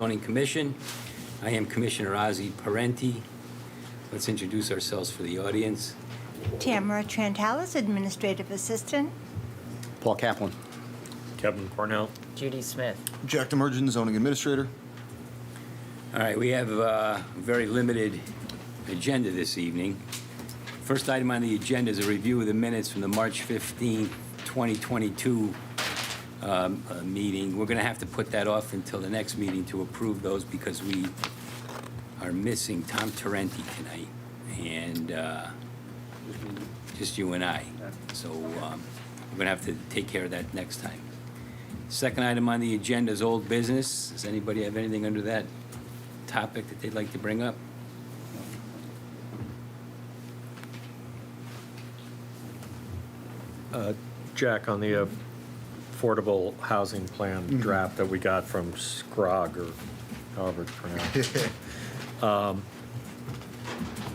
Zoning Commission. I am Commissioner Ozzie Parenti. Let's introduce ourselves for the audience. Tamara Trantalis, Administrative Assistant. Paul Kaplan. Kevin Cornell. Judy Smith. Jack Demergen, Zoning Administrator. All right, we have a very limited agenda this evening. First item on the agenda is a review of the minutes from the March 15th, 2022 meeting. We're going to have to put that off until the next meeting to approve those because we are missing Tom Tarenti tonight, and just you and I. So we're going to have to take care of that next time. Second item on the agenda is old business. Does anybody have anything under that topic that they'd like to bring up? Jack, on the affordable housing plan draft that we got from Scrog, or however it's pronounced.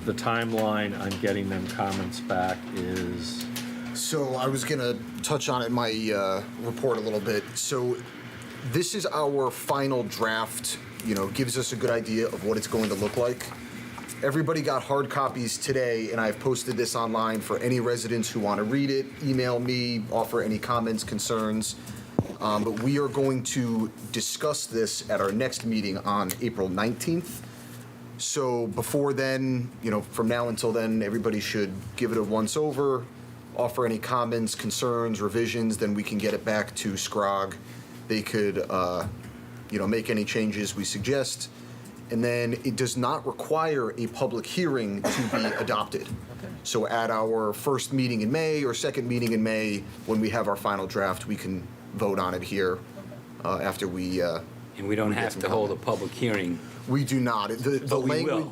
The timeline on getting them comments back is, So I was going to touch on it in my report a little bit. So this is our final draft, gives us a good idea of what it's going to look like. Everybody got hard copies today, and I've posted this online for any residents who want to read it. Email me, offer any comments, concerns. But we are going to discuss this at our next meeting on April 19th. So before then, from now until then, everybody should give it a once over, offer any comments, concerns, revisions, then we can get it back to Scrog. They could, make any changes we suggest. And then it does not require a public hearing to be adopted. So at our first meeting in May or second meeting in May, when we have our final draft, we can vote on it here after we. And we don't have to hold a public hearing. We do not. The But we language.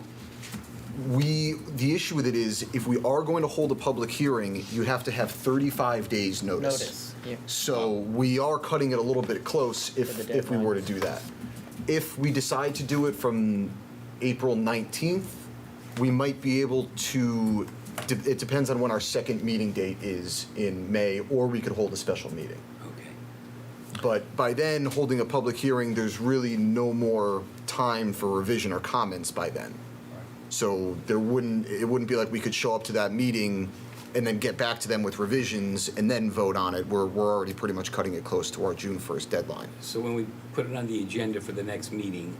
will. The issue with it is, if we are going to hold a public hearing, you have to have 35 days notice. Yeah. So we are cutting it a little bit close For if the we were to do that. If we decide to do it from April 19th, we might be able to, it depends on when our second meeting date is in May, or we could hold a special meeting. Okay. But by then, holding a public hearing, there's really no more time for revision or comments by then. So it wouldn't be like we could show up to that meeting and then get back to them with revisions and then vote on it. We're already pretty much cutting it close to our June 1st deadline. So when we put it on the agenda for the next meeting,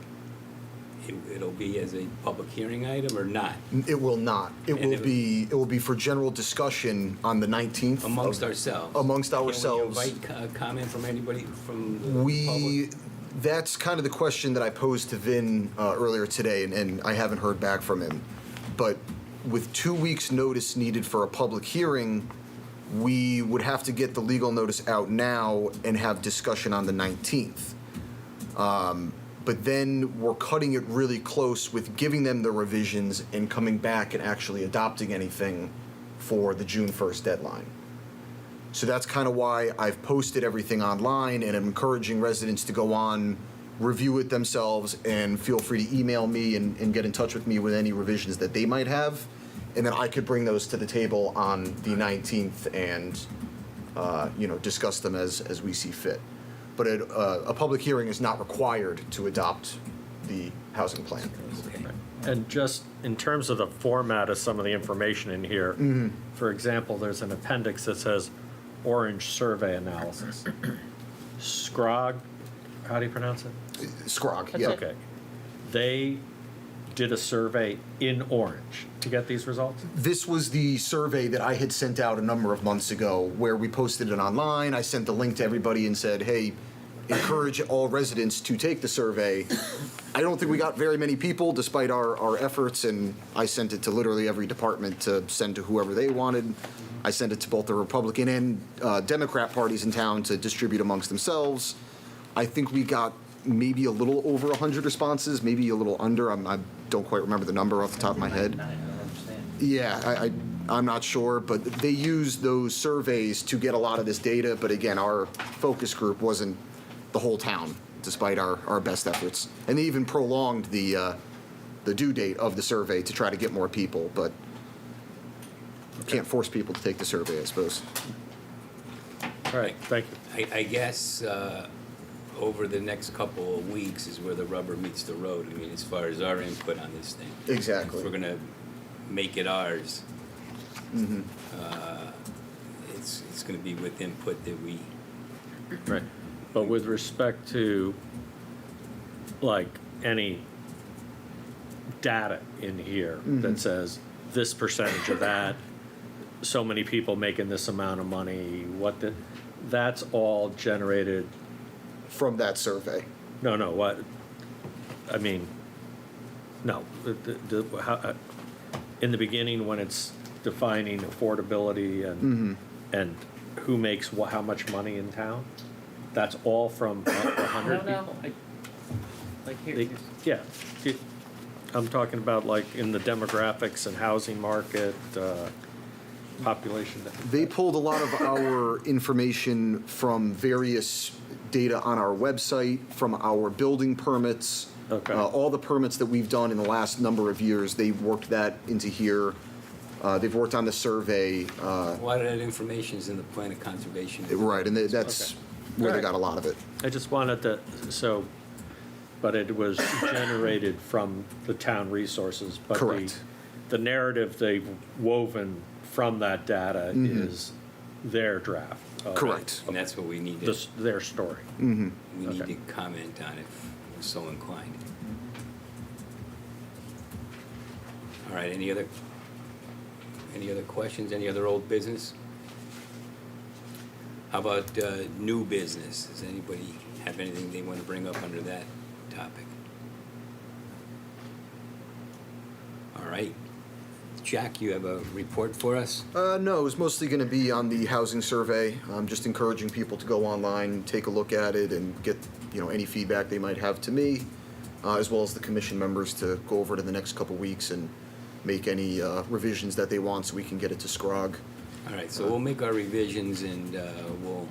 it'll be as a public hearing item or not? It will not. It And will be for general discussion on the 19th. Amongst ourselves? Amongst ourselves. Can we invite comment from anybody from the public? That's kind of the question that I posed to Vin earlier today, and I haven't heard back from him. But with 2 weeks' notice needed for a public hearing, we would have to get the legal notice out now and have discussion on the 19th. But then we're cutting it really close with giving them the revisions and coming back and actually adopting anything for the June 1st deadline. So that's kind of why I've posted everything online, and I'm encouraging residents to go on, review it themselves, and feel free to email me and get in touch with me with any revisions that they might have. And then I could bring those to the table on the 19th and, discuss them as we see fit. But a public hearing is not required to adopt the housing plan. Okay. and just in terms of the format of some of the information in here, for example, there's an appendix that says Orange Survey Analysis. Scrog, how do you pronounce it? Scrog, That's yeah. it. Okay. They did a survey in Orange to get these results? This was the survey that I had sent out a number of months ago, where we posted it online. I sent the link to everybody and said, hey, encourage all residents to take the survey. I don't think we got very many people, despite our efforts, and I sent it to literally every department to send to whoever they wanted. I sent it to both the Republican and Democrat parties in town to distribute amongst themselves. I think we got maybe a little over 100 responses, maybe a little under. I don't quite remember the number off the top of my head. Yeah, I'm not sure, but they used those surveys to get a lot of this data. But again, our focus group wasn't the whole town, despite our best efforts. And they even prolonged the due date of the survey to try to get more people, but you can't force people to take the survey, I suppose. All right, thank you. I guess over the next couple of weeks is where the rubber meets the road. I mean, as far as our input on this thing. Exactly. If we're gonna make it ours, it's gonna be with input that we, Right. But with respect to, like, any data in here that says this percentage of that, so many people making this amount of money, that's all generated, From that survey. no, I mean, no. In the beginning, when it's defining affordability and who makes how much money in town, that's all from 100 people? like Yeah. I'm talking about like in the demographics and housing market, population. They pulled a lot of our information from various data on our website, from our building permits. Okay. All the permits that we've done in the last number of years, they've worked that into here. They've worked on the survey. A lot of that information is in the plan of conservation. Right, and that's Okay. where they Alright. got a lot of it. I just wanted to, but it was generated from the town resources. But Correct. the narrative they've woven from that data is their draft. of it, Correct. And that's what we need to, Their story. we need Okay. to comment on if we're so inclined. All right, any other questions, any other old business? How about new business? Does anybody have anything they want to bring up under that topic? All right. Jack, you have a report for us? No, it was mostly going to be on the housing survey. Just encouraging people to go online, take a look at it, and get any feedback they might have to me, as well as the commission members to go over it in the next couple weeks and make any revisions that they want so we can get it to Scrog. All right, so we'll make our revisions and we'll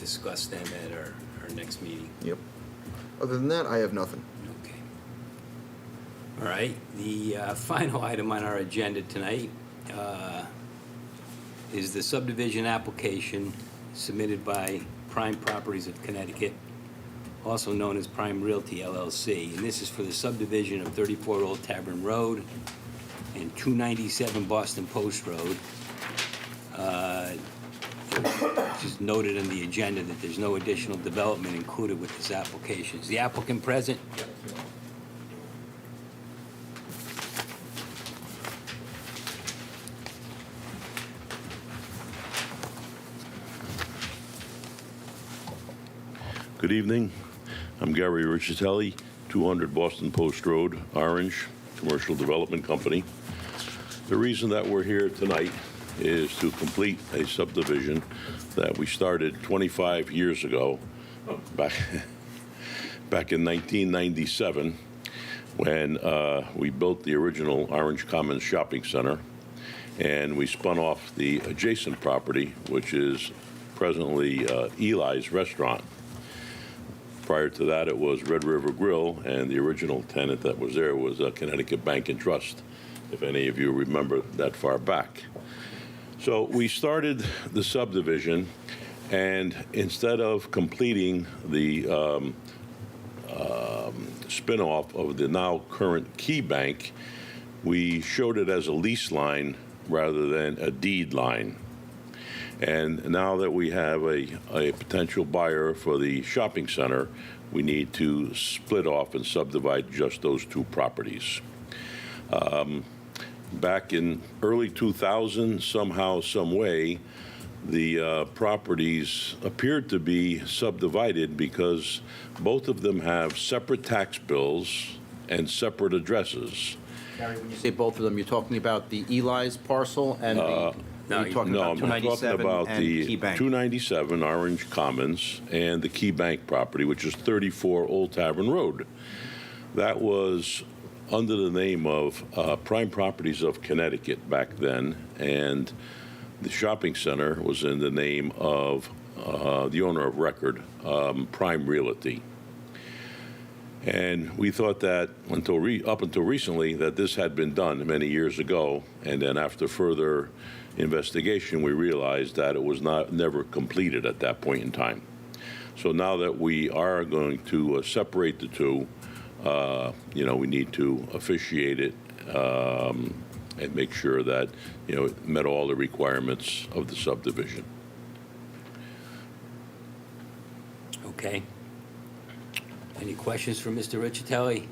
discuss them at our next meeting. Yep. Other than that, I have nothing. Okay. All right, the final item on our agenda tonight is the subdivision application submitted by Prime Properties of Connecticut, also known as Prime Realty LLC. And this is for the subdivision of 34 Old Tavern Road and 297 Boston Post Road. Just noted in the agenda that there's no additional development included with this application. Is the applicant present? Good evening. I'm Gary Riccitelli, 200 Boston Post Road, Orange, Commercial Development Company. The reason that we're here tonight is to complete a subdivision that we started 25 years ago, back in 1997, when we built the original Orange Commons Shopping Center, and we spun off the adjacent property, which is presently Eli's Restaurant. Prior to that, it was Red River Grill, and the original tenant that was there was Connecticut Bank and Trust, if any of you remember that far back. So we started the subdivision, and instead of completing the spin-off of the now current Key Bank, we showed it as a lease line rather than a deed line. And now that we have a potential buyer for the shopping center, we need to split off and subdivide just those two properties. Back in early 2000, somehow, some way, the properties appeared to be subdivided because both of them have separate tax bills and separate addresses. Gary, when you say both of them, you're talking about the Eli's parcel and No, you're talking No, about I'm talking 297 about and the Key Bank. 297 Orange Commons and the Key Bank property, which is 34 Old Tavern Road. That was under the name of Prime Properties of Connecticut back then, and the shopping center was in the name of the owner of record, Prime Realty. And we thought that up until recently that this had been done many years ago, and then after further investigation, we realized that it was never completed at that point in time. So now that we are going to separate the two, we need to officiate it and make sure that, it met all the requirements of the subdivision. Okay. Any questions for Mr. Riccitelli?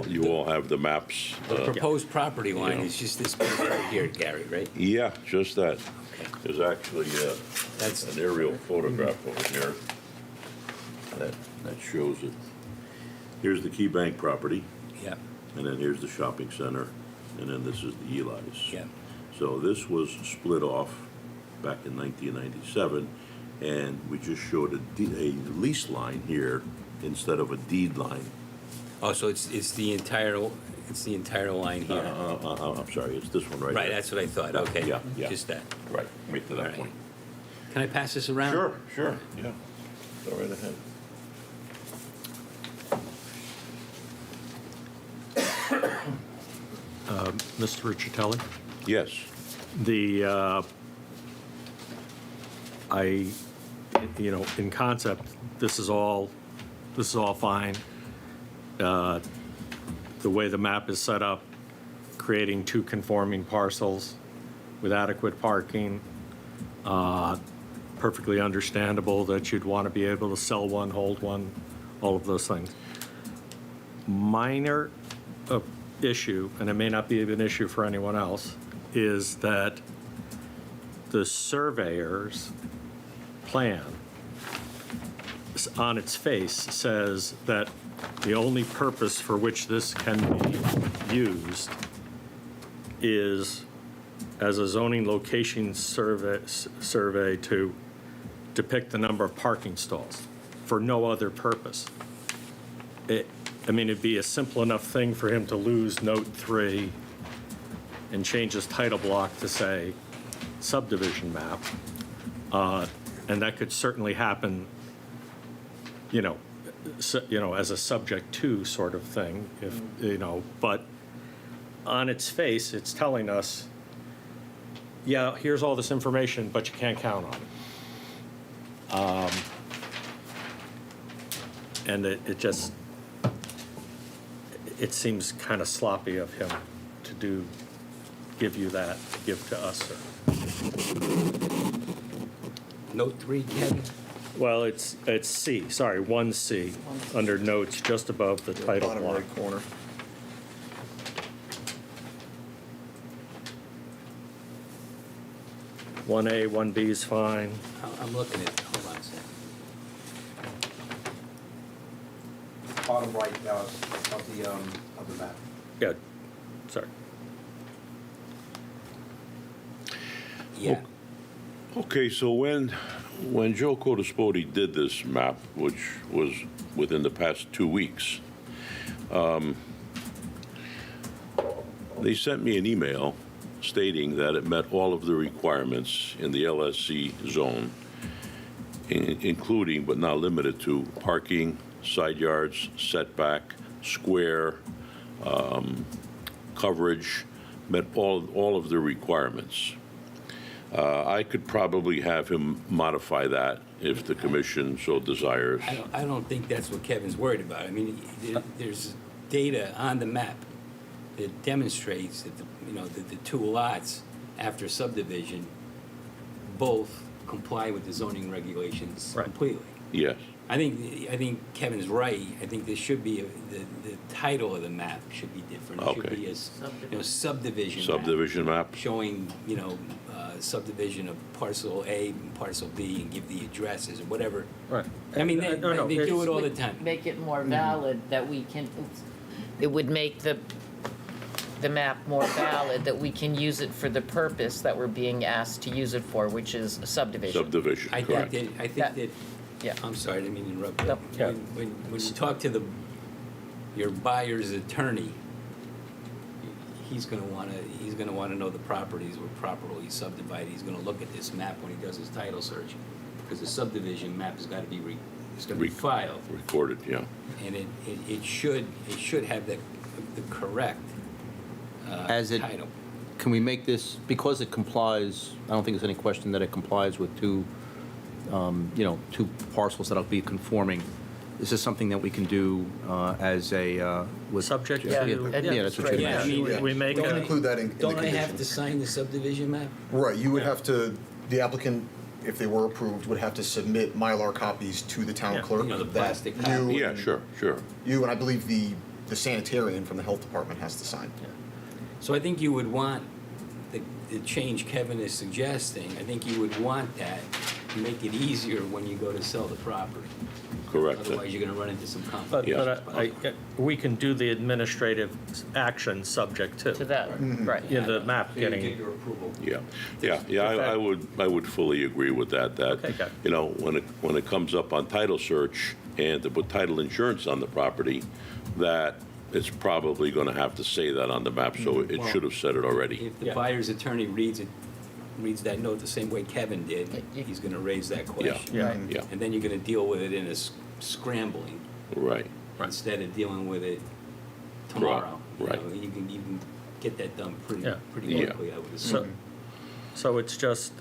You all have the maps. The proposed property line yeah. is just this piece right here, Gary, right? Yeah, just that. Okay. There's actually That's, an aerial photograph over here that shows it. Here's the Key Bank property, yeah, and then here's the shopping center, and then this is the Eli's. yeah. So this was split off back in 1997, and we just showed a lease line here instead of a deed line. Oh, so it's the entire line here? I'm sorry, it's this one right Right, here. that's what I thought, okay. Yeah, yeah. Just that. Right, right to All that right. point. Can I pass this around? Sure, yeah. Go right ahead. Mr. Riccitelli? Yes. In concept, this is all fine. The way the map is set up, creating two conforming parcels with adequate parking, perfectly understandable that you'd want to be able to sell one, hold one, all of those things. Minor issue, and it may not be an issue for anyone else, is that the surveyor's plan on its face says that the only purpose for which this can be used is as a zoning location survey to depict the number of parking stalls, for no other purpose. It'd be a simple enough thing for him to lose note 3 and change his title block to say subdivision map. And that could certainly happen, as a subject to sort of thing, but on its face, it's telling us, yeah, here's all this information, but you can't count on it. And it seems kind of sloppy of him to give you that, give to us, sir. Note 3, Kevin? Well, it's C, sorry, 1C, under notes, just above the title Bottom block. right corner. One A, 1B is fine. I'm looking at it, hold on a second. Bottom right of the map. Yeah, sorry. Yeah, Okay, so when Joe Codispoti did this map, which was within the past 2 weeks, they sent me an email stating that it met all of the requirements in the LSC zone, including but not limited to parking, side yards, setback, square, coverage, met all of the requirements. I could probably have him modify that if the commission so desires. I don't think that's what Kevin's worried about. There's data on the map that demonstrates that the two lots after subdivision both comply with the zoning regulations Right. completely. Yes, I think Kevin's right. I think there should be, the title of the map should be different. It should Okay. be a subdivision map. subdivision map. Showing, subdivision of parcel A and parcel B and give the addresses or whatever. Right. They No, do it's- it all the time. Make it more valid that we can, it would make the map more valid, that we can use it for the purpose that we're being asked to use it for, which is a subdivision. Subdivision, I think correct. that, Yeah. I'm sorry, I didn't mean to interrupt you. No. Yeah. When you talk to your buyer's attorney, he's gonna wanna know the properties were properly subdivided. He's gonna look at this map when he does his title search, because the subdivision map has gotta be filed, Recorded, yeah. and it should have the correct As it title. can we make this, because it complies, I don't think there's any question that it complies with two parcels that'll be conforming. Is this something that we can do as a, with? Subject Yeah, to. Yeah, that's what you Yeah, I mentioned. mean, We make We can a, include that in the Don't I have to conditions. sign the subdivision map? Right, you would have to, the applicant, if they were approved, would have to submit Mylar copies to the town Yeah. clerk. You know, the that plastic you copy. Yeah, and- sure. You and I believe the sanitarian from the health department has to sign. So I think you would want, the change Kevin is suggesting, I think you would want that to make it easier when you go to sell the property. Correct. Otherwise, you're gonna run into some but, complications. we can do the administrative action subject To to. that, right. Yeah, the map So you getting. get your approval. I would fully agree with that, Okay, good. you know, when it comes up on title search and to put title insurance on the property, that it's probably going to have to say that on the map, so it should have said it already. If the Yeah. buyer's attorney reads that note the same way Kevin did, he's gonna raise that question. Yeah. Yeah, And then you're gonna deal with it in a scrambling, right. instead of dealing with it tomorrow. You Right. know, You can get that done pretty Yeah. Yeah. quickly, I would So, assume. so it's just,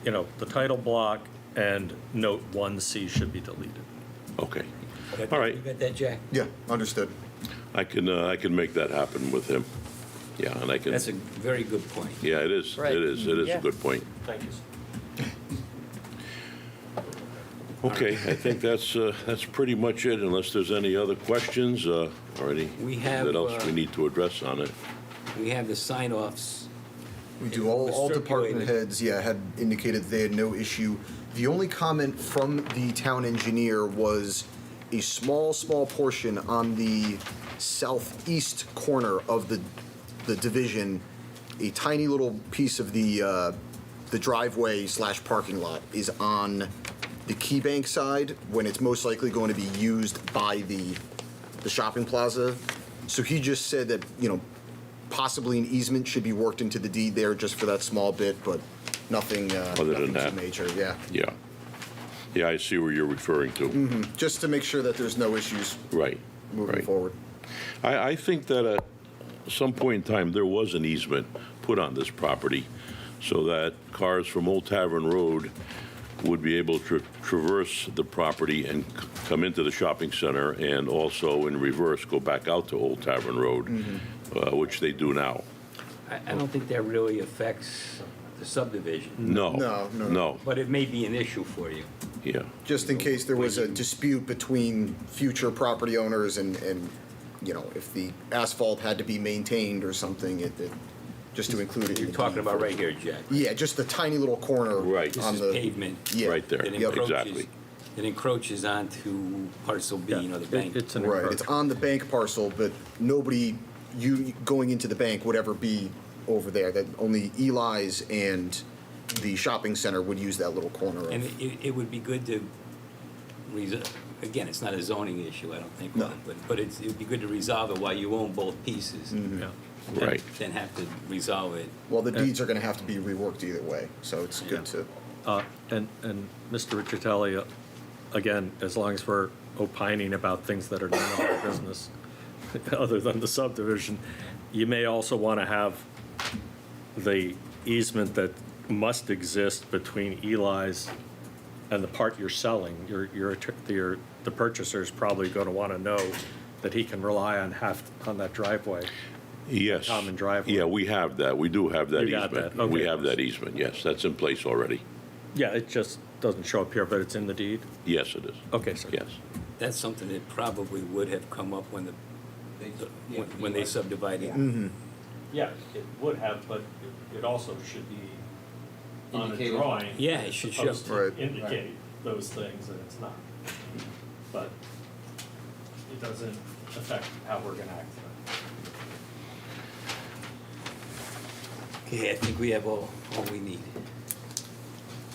the title block and note 1C should be deleted. Okay. Got All that- right. You got that, Jack? Yeah, understood. I can make that happen with him. Yeah, and I can, That's a very good point. yeah, it is. Right. It is a Yeah. good point. Thank you. Okay, I think that's pretty much it, unless there's any other questions or any We have, that else we need to address on it. We have the sign-offs. We do, It all was department circulated. heads, had indicated they had no issue. The only comment from the town engineer was a small portion on the southeast corner of the division, a tiny little piece of the driveway / parking lot is on the Key Bank side when it's most likely going to be used by the shopping plaza. So he just said that, possibly an easement should be worked into the deed there just for that small bit, but nothing, Other than nothing that. too major, yeah. Yeah. Yeah, I see where you're referring to. Just to make sure that there's no issues Right, moving right. forward. I think that at some point in time, there was an easement put on this property so that cars from Old Tavern Road would be able to traverse the property and come into the shopping center and also in reverse go back out to Old Tavern Road, which they do now. I don't think that really affects the subdivision, No. No. No, but it may be an issue for you. yeah. Just in case there was a dispute between future property owners and if the asphalt had to be maintained or something, just to include it in You're the talking deed. about right here, Jack. Yeah, just the tiny little corner. Right. This on is the pavement. Yeah. Right there, That Yep. encroaches- exactly. That encroaches onto parcel B, the bank. It's an Right, it's encroachment. on the bank parcel, but nobody, you going into the bank would ever be over there. That only Eli's and the shopping center would use that little corner And of. it would be good to, again, it's not a zoning issue, I don't think, No. but it would be good to resolve it while you own both pieces. Mm-hmm. Yeah. Right. Then have to resolve it. Well, the deeds are gonna have to be reworked either way, so it's good to. And Mr. Riccitelli, again, as long as we're opining about things that are none of our business, other than the subdivision, you may also want to have the easement that must exist between Eli's and the part you're selling. The purchaser is probably going to want to know that he can rely on that driveway. Yes. Common driveway. Yeah, we have that. We do have that You got easement. that, We okay. have that easement, yes. That's in place already. Yeah, it just doesn't show up here, but it's in the deed? Yes, it is. Okay, sir. Yes. That's something that probably would have come up when when they subdivided. Yeah, it would have, but it also should be on a Indicated. drawing. Yeah, it should show. supposed to Right. indicate those things, and it's not. But it doesn't affect how we're gonna act tonight. Okay, I think we have all we need.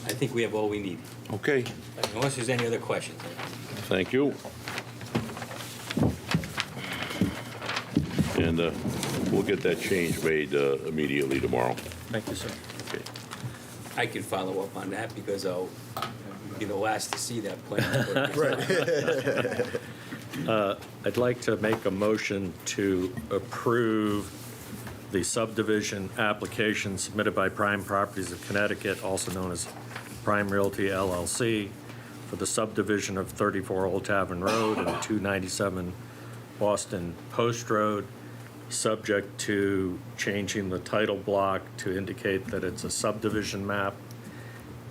I think we have all we need, Okay, unless there's any other questions. thank you. And we'll get that change made immediately tomorrow. Thank you, sir. Okay. I can follow up on that because I'll be the last to see that plan. I'd like to make a motion to approve the subdivision application submitted by Prime Properties of Connecticut, also known as Prime Realty LLC, for the subdivision of 34 Old Tavern Road and 297 Boston Post Road, subject to changing the title block to indicate that it's a subdivision map,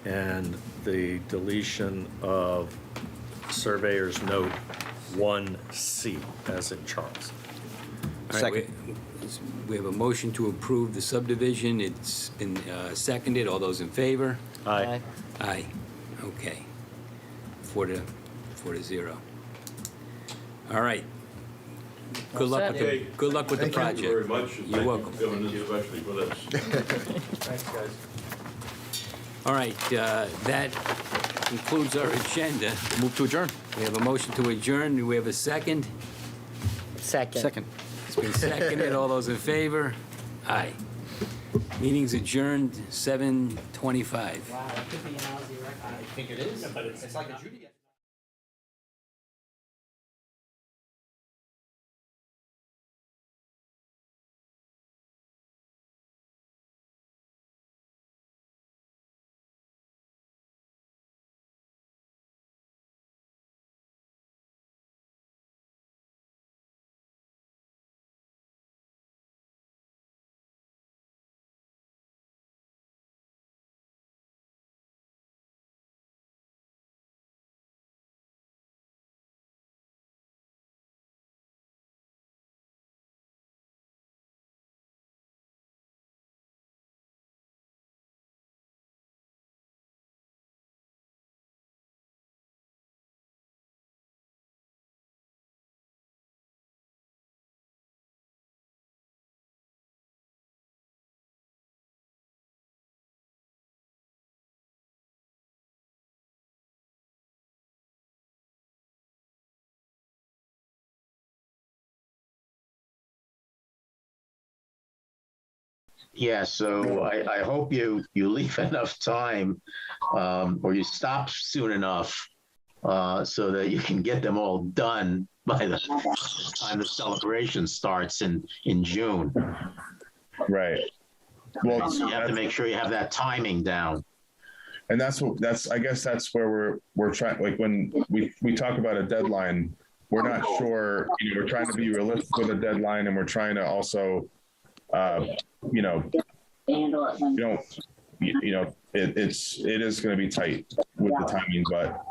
and the deletion of Surveyor's Note 1C, as in Charles. All right, we have a motion to approve the subdivision. It's been seconded. All those in favor? Aye. Aye. Okay. 4-0. All right. Good luck with the, good luck with the project. Thank you very much. You're welcome. Thank you, especially for this. Thanks, guys. All right, that concludes our agenda. Move to adjourn. We have a motion to adjourn. Do we have a second? Second. It's been seconded. All those in favor? Aye. Meeting's adjourned, 7:25. Wow, that could be an Aussie record. I think it is. But it's like a Judy. Yeah, so I hope you leave enough time, or you stop soon enough, so that you can get them all done by the time the celebration starts in June. Right. Well, So you have to make sure you have that timing down. and I guess that's where we're trying, like when we talk about a deadline, we're not sure, we're trying to be realistic with a deadline, and we're trying to also, it is going to be tight with the timing, but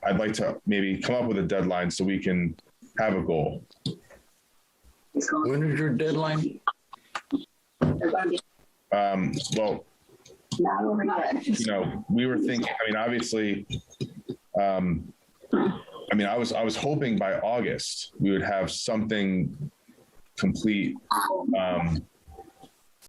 I'd like to maybe come up with a deadline so we can have a goal. When is your deadline? Well, we were thinking, obviously, I was hoping by August we would have something complete,